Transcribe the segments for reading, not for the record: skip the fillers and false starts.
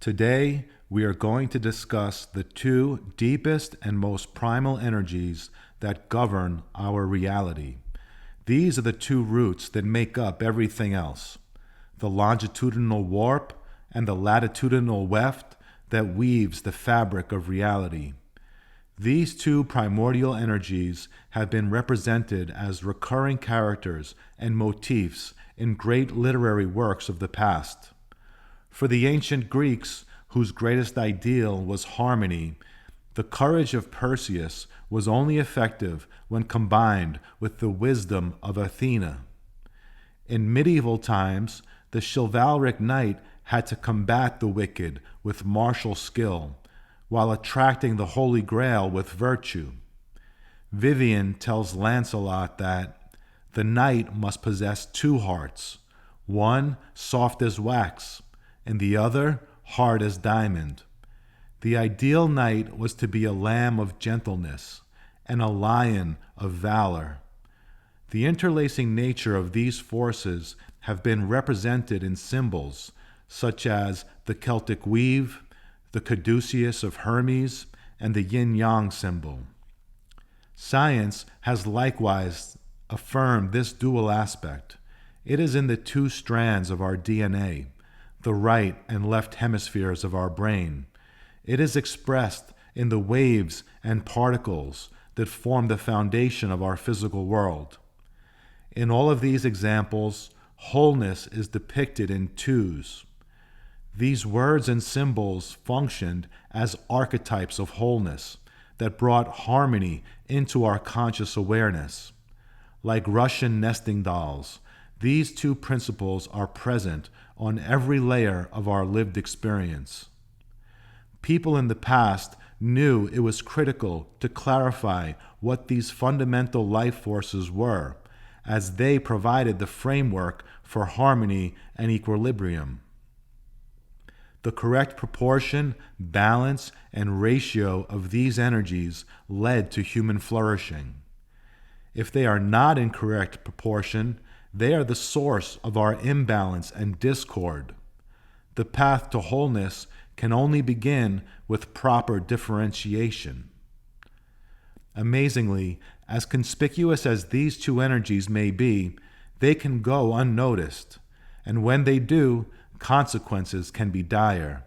Today, we are going to discuss the two deepest and most primal energies that govern our reality. These are the two roots that make up everything else: the longitudinal warp and the latitudinal weft that weaves the fabric of reality. These two primordial energies have been represented as recurring characters and motifs in great literary works of the past. For the ancient Greeks, whose greatest ideal was harmony, the courage of Perseus was only effective when combined with the wisdom of Athena. In medieval times, the chivalric knight had to combat the wicked with martial skill, while attracting the Holy Grail with virtue. Vivian tells Lancelot that the knight must possess two hearts, one soft as wax, and the other hard as diamond. The ideal knight was to be a lamb of gentleness and a lion of valor. The interlacing nature of these forces have been represented in symbols such as the Celtic weave, the caduceus of Hermes, and the yin-yang symbol. Science has likewise affirmed this dual aspect. It is in the two strands of our DNA, the right and left hemispheres of our brain. It is expressed in the waves and particles that form the foundation of our physical world. In all of these examples, wholeness is depicted in twos. These words and symbols functioned as archetypes of wholeness that brought harmony into our conscious awareness. Like Russian nesting dolls, these two principles are present on every layer of our lived experience. People in the past knew it was critical to clarify what these fundamental life forces were, as they provided the framework for harmony and equilibrium. The correct proportion, balance, and ratio of these energies led to human flourishing. If they are not in correct proportion, they are the source of our imbalance and discord. The path to wholeness can only begin with proper differentiation. Amazingly, as conspicuous as these two energies may be, they can go unnoticed, and when they do, consequences can be dire.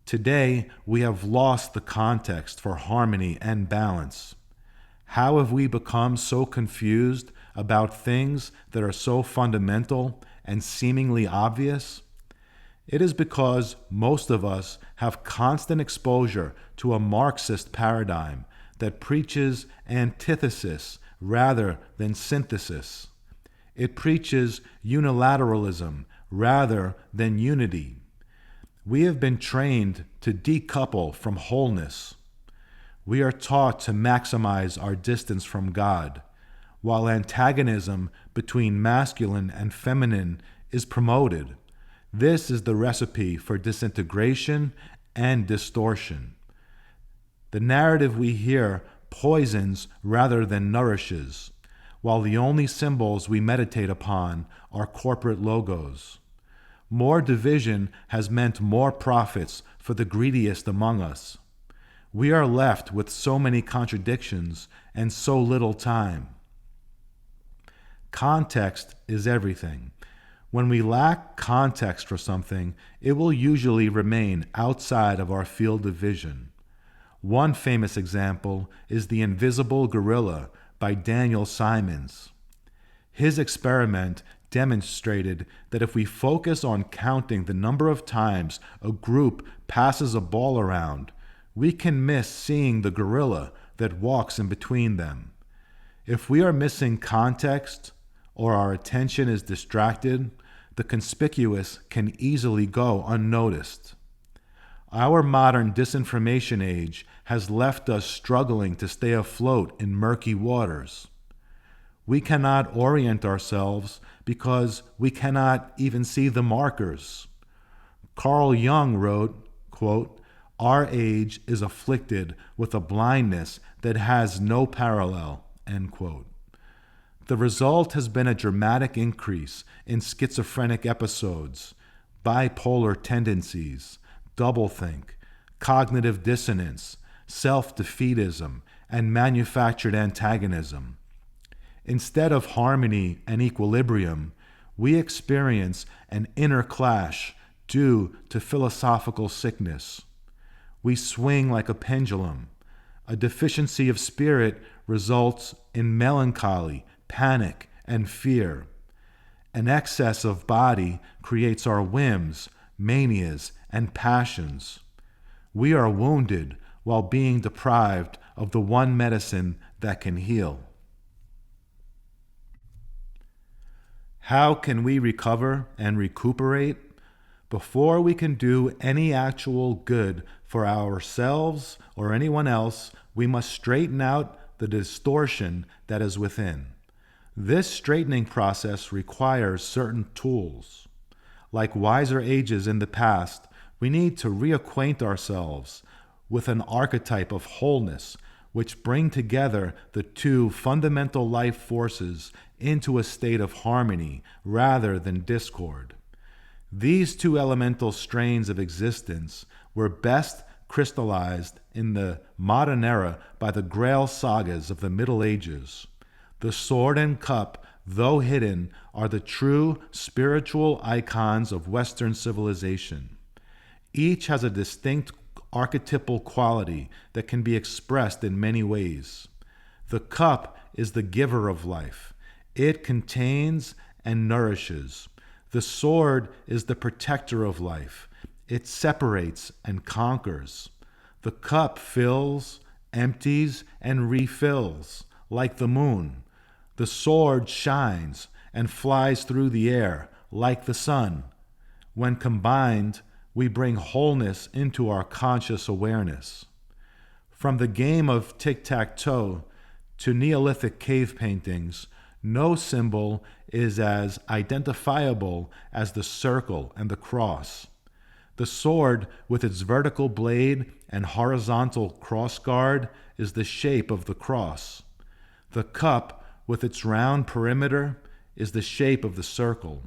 Today, we have lost the context for harmony and balance. How have we become so confused about things that are so fundamental and seemingly obvious? It is because most of us have constant exposure to a Marxist paradigm that preaches antithesis rather than synthesis. It preaches unilateralism rather than unity. We have been trained to decouple from wholeness. We are taught to maximize our distance from God, while antagonism between masculine and feminine is promoted. This is the recipe for disintegration and distortion. The narrative we hear poisons rather than nourishes, while the only symbols we meditate upon are corporate logos. More division has meant more profits for the greediest among us. We are left with so many contradictions and so little time. Context is everything. When we lack context for something, it will usually remain outside of our field of vision. One famous example is The Invisible Gorilla by Daniel Simons. His experiment demonstrated that if we focus on counting the number of times a group passes a ball around, we can miss seeing the gorilla that walks in between them. If we are missing context or our attention is distracted, the conspicuous can easily go unnoticed. Our modern disinformation age has left us struggling to stay afloat in murky waters. We cannot orient ourselves because we cannot even see the markers. Carl Jung wrote, quote, "Our age is afflicted with a blindness that has no parallel," end quote. The result has been a dramatic increase in schizophrenic episodes, bipolar tendencies, doublethink, cognitive dissonance, self-defeatism, and manufactured antagonism. Instead of harmony and equilibrium, we experience an inner clash due to philosophical sickness. We swing like a pendulum. A deficiency of spirit results in melancholy, panic, and fear. An excess of body creates our whims, manias, and passions. We are wounded while being deprived of the one medicine that can heal. How can we recover and recuperate? Before we can do any actual good for ourselves or anyone else, we must straighten out the distortion that is within. This straightening process requires certain tools. Like wiser ages in the past, we need to reacquaint ourselves with an archetype of wholeness, which bring together the two fundamental life forces into a state of harmony rather than discord. These two elemental strains of existence were best crystallized in the modern era by the Grail sagas of the Middle Ages. The sword and cup, though hidden, are the true spiritual icons of Western civilization. Each has a distinct archetypal quality that can be expressed in many ways. The cup is the giver of life. It contains and nourishes. The sword is the protector of life. It separates and conquers. The cup fills, empties, and refills, like the moon. The sword shines and flies through the air, like the sun. When combined, we bring wholeness into our conscious awareness. From the game of tic-tac-toe to Neolithic cave paintings, no symbol is as identifiable as the circle and the cross. The sword, with its vertical blade and horizontal crossguard, is the shape of the cross. The cup, with its round perimeter, is the shape of the circle.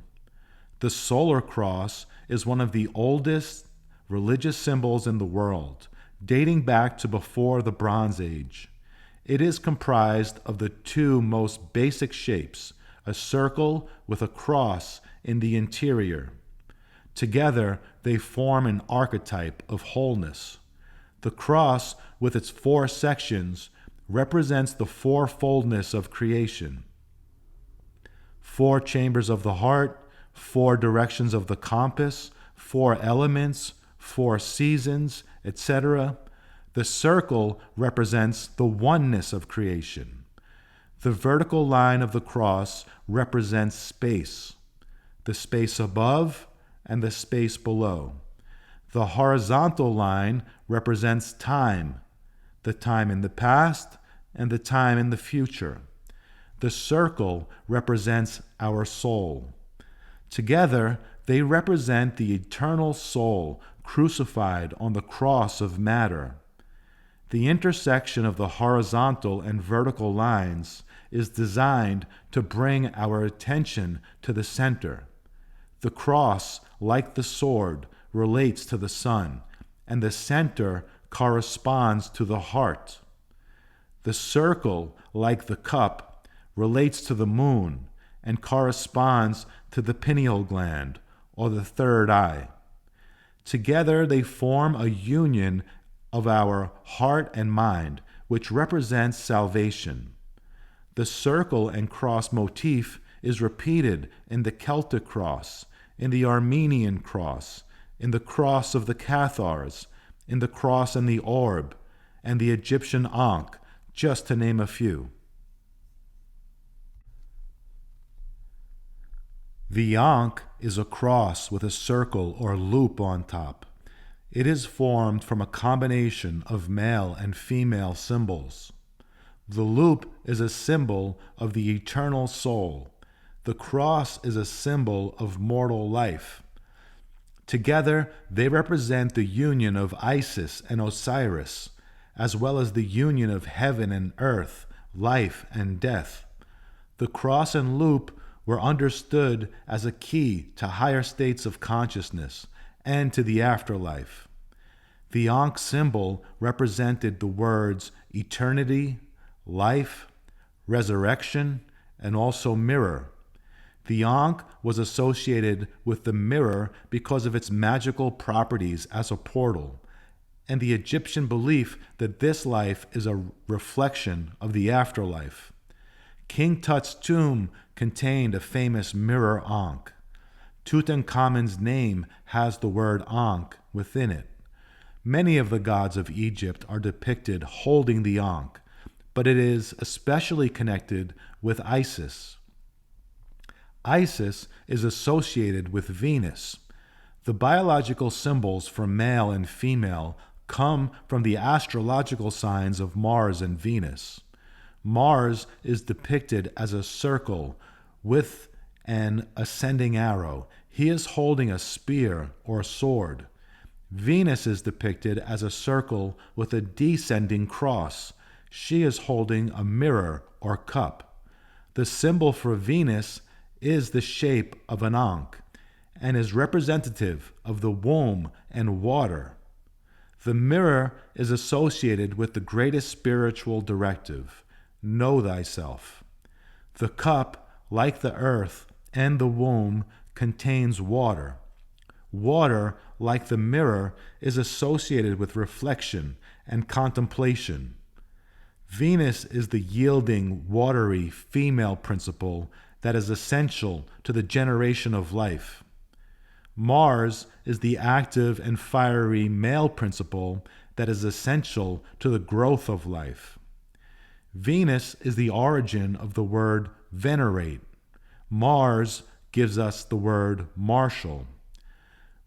The solar cross is one of the oldest religious symbols in the world, dating back to before the Bronze Age. It is comprised of the two most basic shapes, a circle with a cross in the interior. Together, they form an archetype of wholeness. The cross, with its four sections, represents the fourfoldness of creation. 4 chambers of the heart, 4 directions of the compass, 4 elements, 4 seasons, etc. The circle represents the oneness of creation. The vertical line of the cross represents space, the space above and the space below. The horizontal line represents time, the time in the past and the time in the future. The circle represents our soul. Together, they represent the eternal soul crucified on the cross of matter. The intersection of the horizontal and vertical lines is designed to bring our attention to the center. The cross, like the sword, relates to the sun, and the center corresponds to the heart. The circle, like the cup, relates to the moon and corresponds to the pineal gland, or the third eye. Together they form a union of our heart and mind, which represents salvation. The circle and cross motif is repeated in the Celtic cross, in the Armenian cross, in the cross of the Cathars, in the cross and the orb, and the Egyptian ankh, just to name a few. The ankh is a cross with a circle or loop on top. It is formed from a combination of male and female symbols. The loop is a symbol of the eternal soul. The cross is a symbol of mortal life. Together, they represent the union of Isis and Osiris, as well as the union of heaven and earth, life and death. The cross and loop were understood as a key to higher states of consciousness and to the afterlife. The Ankh symbol represented the words eternity, life, resurrection, and also mirror. The Ankh was associated with the mirror because of its magical properties as a portal, and the Egyptian belief that this life is a reflection of the afterlife. King Tut's tomb contained a famous mirror Ankh. Tutankhamun's name has the word Ankh within it. Many of the gods of Egypt are depicted holding the Ankh, but it is especially connected with Isis. Isis is associated with Venus. The biological symbols for male and female come from the astrological signs of Mars and Venus. Mars is depicted as a circle with an ascending arrow. He is holding a spear or sword. Venus is depicted as a circle with a descending cross. She is holding a mirror or cup. The symbol for Venus is the shape of an Ankh and is representative of the womb and water. The mirror is associated with the greatest spiritual directive, know thyself. The cup, like the earth and the womb, contains water. Water, like the mirror, is associated with reflection and contemplation. Venus is the yielding, watery female principle that is essential to the generation of life. Mars is the active and fiery male principle that is essential to the growth of life. Venus is the origin of the word venerate. Mars gives us the word martial.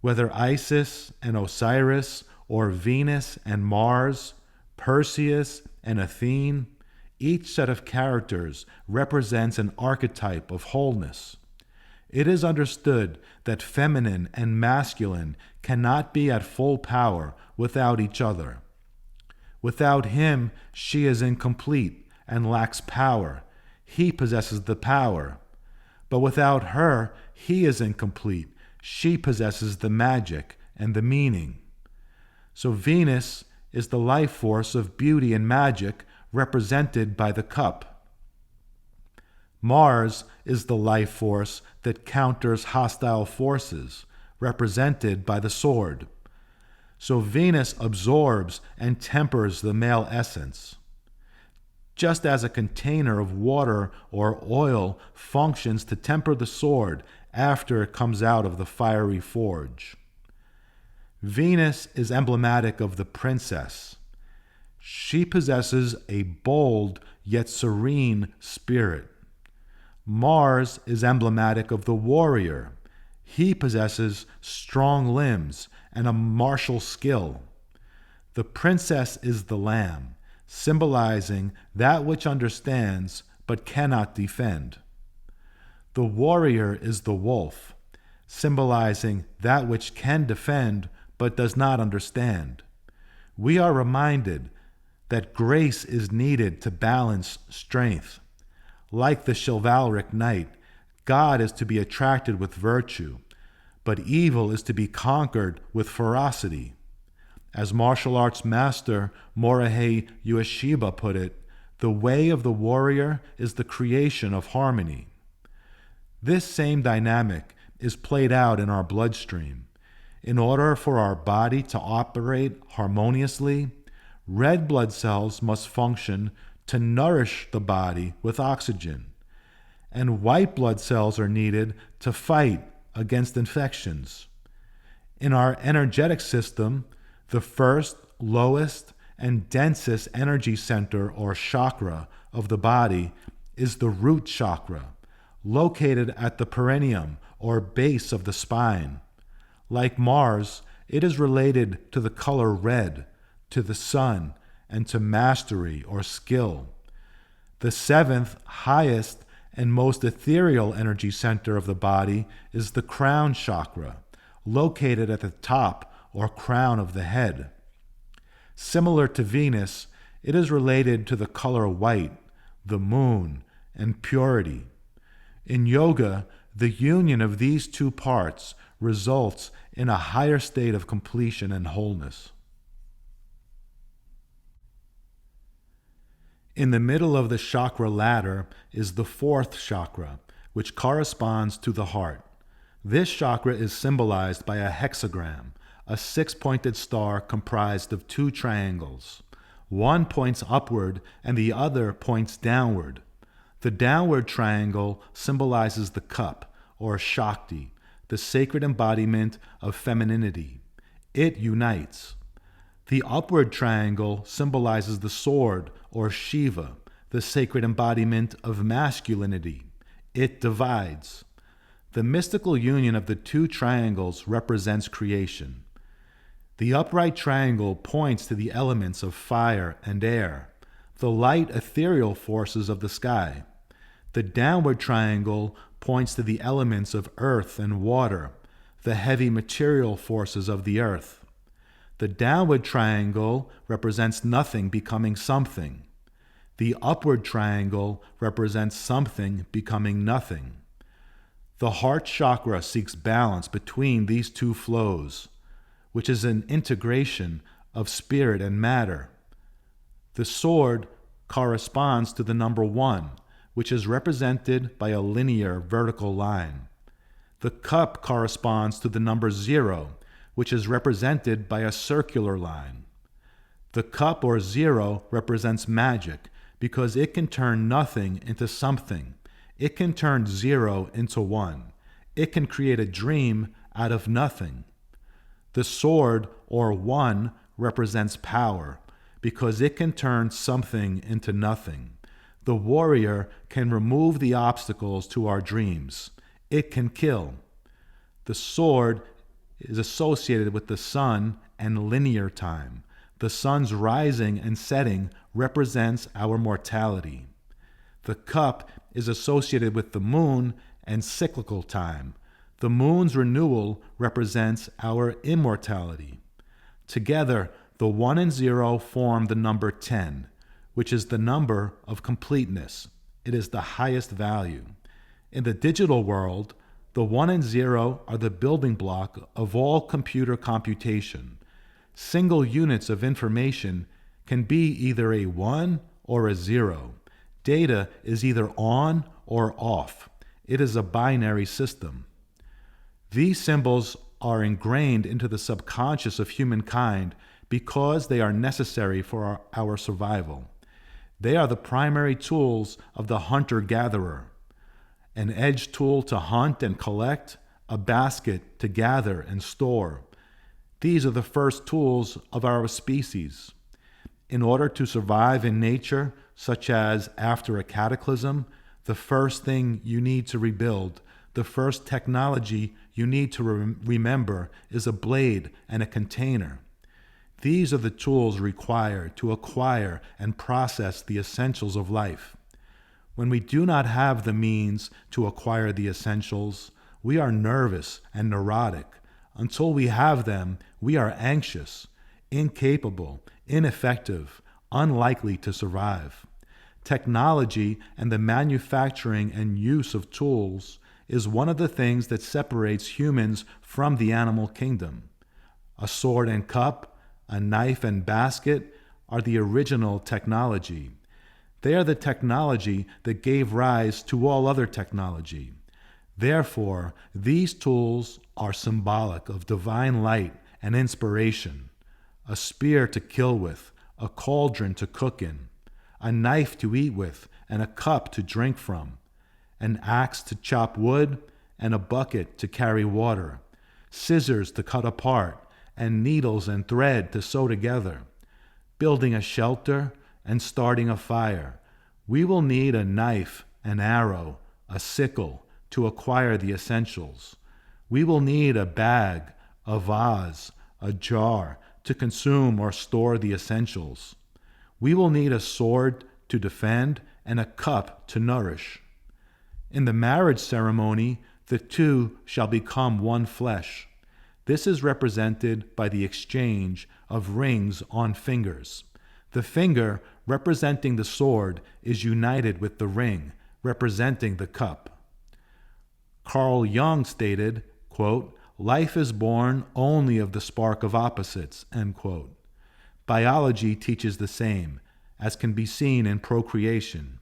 Whether Isis and Osiris, or Venus and Mars, Perseus and Athene, each set of characters represents an archetype of wholeness. It is understood that feminine and masculine cannot be at full power without each other. Without him, she is incomplete and lacks power. He possesses the power. But without her, he is incomplete. She possesses the magic and the meaning. So Venus is the life force of beauty and magic represented by the cup. Mars is the life force that counters hostile forces, represented by the sword. So Venus absorbs and tempers the male essence. Just as a container of water or oil functions to temper the sword after it comes out of the fiery forge. Venus is emblematic of the princess. She possesses a bold yet serene spirit. Mars is emblematic of the warrior. He possesses strong limbs and a martial skill. The princess is the lamb, symbolizing that which understands but cannot defend. The warrior is the wolf, symbolizing that which can defend but does not understand. We are reminded that grace is needed to balance strength. Like the chivalric knight, God is to be attracted with virtue, but evil is to be conquered with ferocity. As martial arts master Morihei Ueshiba put it, the way of the warrior is the creation of harmony. This same dynamic is played out in our bloodstream. In order for our body to operate harmoniously, red blood cells must function to nourish the body with oxygen, and white blood cells are needed to fight against infections. In our energetic system, the first, lowest, and densest energy center or chakra of the body is the root chakra, located at the perineum or base of the spine. Like Mars, it is related to the color red, to the sun, and to mastery or skill. The seventh, highest, and most ethereal energy center of the body is the crown chakra, located at the top or crown of the head. Similar to Venus, it is related to the color white, the moon, and purity. In yoga, the union of these two parts results in a higher state of completion and wholeness. In the middle of the chakra ladder is the fourth chakra, which corresponds to the heart. This chakra is symbolized by a hexagram, a six-pointed star comprised of two triangles. One points upward and the other points downward. The downward triangle symbolizes the cup, or Shakti, the sacred embodiment of femininity. It unites. The upward triangle symbolizes the sword, or Shiva, the sacred embodiment of masculinity. It divides. The mystical union of the two triangles represents creation. The upright triangle points to the elements of fire and air, the light ethereal forces of the sky. The downward triangle points to the elements of earth and water, the heavy material forces of the earth. The downward triangle represents nothing becoming something. The upward triangle represents something becoming nothing. The heart chakra seeks balance between these two flows, which is an integration of spirit and matter. The sword corresponds to the number 1, which is represented by a linear vertical line. The cup corresponds to the number 0, which is represented by a circular line. The cup, or 0, represents magic because it can turn nothing into something. It can turn 0 into 1. It can create a dream out of nothing. The sword, or 1, represents power because it can turn something into nothing. The warrior can remove the obstacles to our dreams. It can kill. The sword is associated with the sun and linear time. The sun's rising and setting represents our mortality. The cup is associated with the moon and cyclical time. The moon's renewal represents our immortality. Together, the 1 and 0 form the number 10, which is the number of completeness. It is the highest value. In the digital world, the 1 and 0 are the building block of all computer computation. Single units of information can be either a 1 or a 0. Data is either on or off. It is a binary system. These symbols are ingrained into the subconscious of humankind because they are necessary for our survival. They are the primary tools of the hunter-gatherer: an edge tool to hunt and collect, a basket to gather and store. These are the first tools of our species. In order to survive in nature, such as after a cataclysm, the first thing you need to rebuild, the first technology you need to remember is a blade and a container. These are the tools required to acquire and process the essentials of life. When we do not have the means to acquire the essentials, we are nervous and neurotic. Until we have them, we are anxious, incapable, ineffective, unlikely to survive. Technology and the manufacturing and use of tools is one of the things that separates humans from the animal kingdom. A sword and cup, a knife and basket are the original technology. They are the technology that gave rise to all other technology. Therefore, these tools are symbolic of divine light and inspiration. A spear to kill with, a cauldron to cook in, a knife to eat with, and a cup to drink from, an axe to chop wood, and a bucket to carry water, scissors to cut apart, and needles and thread to sew together, building a shelter and starting a fire. We will need a knife, an arrow, a sickle to acquire the essentials. We will need a bag, a vase, a jar to consume or store the essentials. We will need a sword to defend and a cup to nourish. In the marriage ceremony, the two shall become one flesh. This is represented by the exchange of rings on fingers. The finger, representing the sword, is united with the ring, representing the cup. Carl Jung stated, quote, "Life is born only of the spark of opposites," end quote. Biology teaches the same. as can be seen in procreation.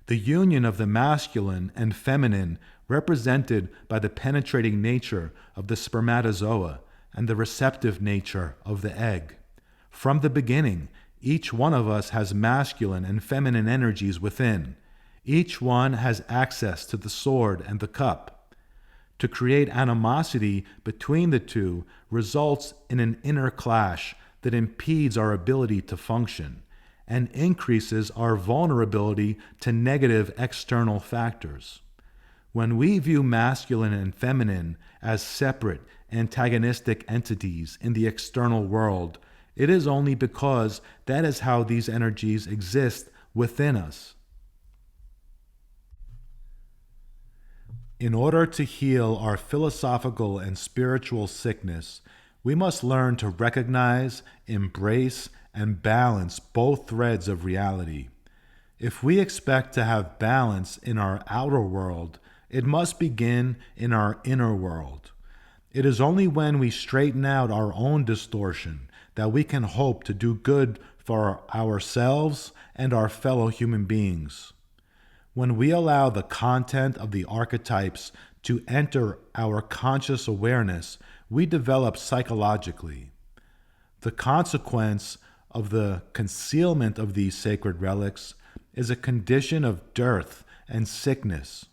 The union of the masculine and feminine represented by the penetrating nature of the spermatozoa and the receptive nature of the egg. From the beginning, each one of us has masculine and feminine energies within. Each one has access to the sword and the cup. To create animosity between the two results in an inner clash that impedes our ability to function and increases our vulnerability to negative external factors. When we view masculine and feminine as separate, antagonistic entities in the external world, it is only because that is how these energies exist within us. In order to heal our philosophical and spiritual sickness, we must learn to recognize, embrace, and balance both threads of reality. If we expect to have balance in our outer world, it must begin in our inner world. It is only when we straighten out our own distortion that we can hope to do good for ourselves and our fellow human beings. When we allow the content of the archetypes to enter our conscious awareness, we develop psychologically. The consequence of the concealment of these sacred relics is a condition of dearth and sickness.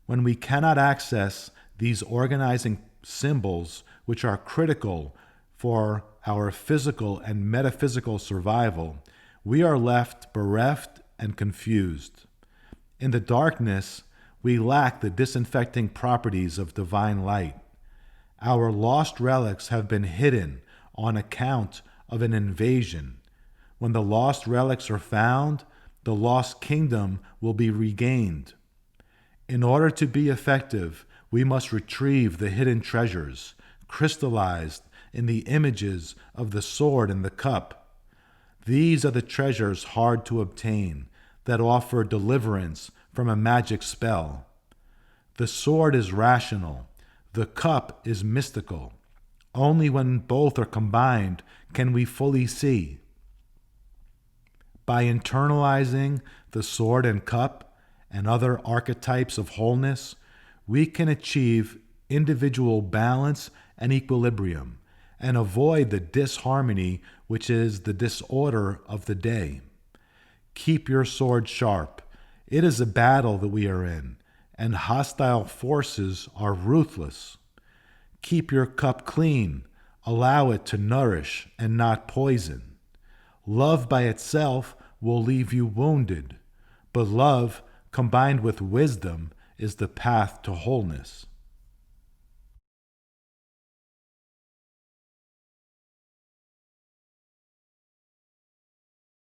When we cannot access these organizing symbols, which are critical for our physical and metaphysical survival, we are left bereft and confused. In the darkness, we lack the disinfecting properties of divine light. Our lost relics have been hidden on account of an invasion. When the lost relics are found, the lost kingdom will be regained. In order to be effective, we must retrieve the hidden treasures, crystallized in the images of the sword and the cup. These are the treasures hard to obtain, that offer deliverance from a magic spell. The sword is rational, the cup is mystical. Only when both are combined can we fully see. By internalizing the sword and cup and other archetypes of wholeness, we can achieve individual balance and equilibrium and avoid the disharmony which is the disorder of the day. Keep your sword sharp. It is a battle that we are in, and hostile forces are ruthless. Keep your cup clean. Allow it to nourish and not poison. Love by itself will leave you wounded, but love combined with wisdom is the path to wholeness.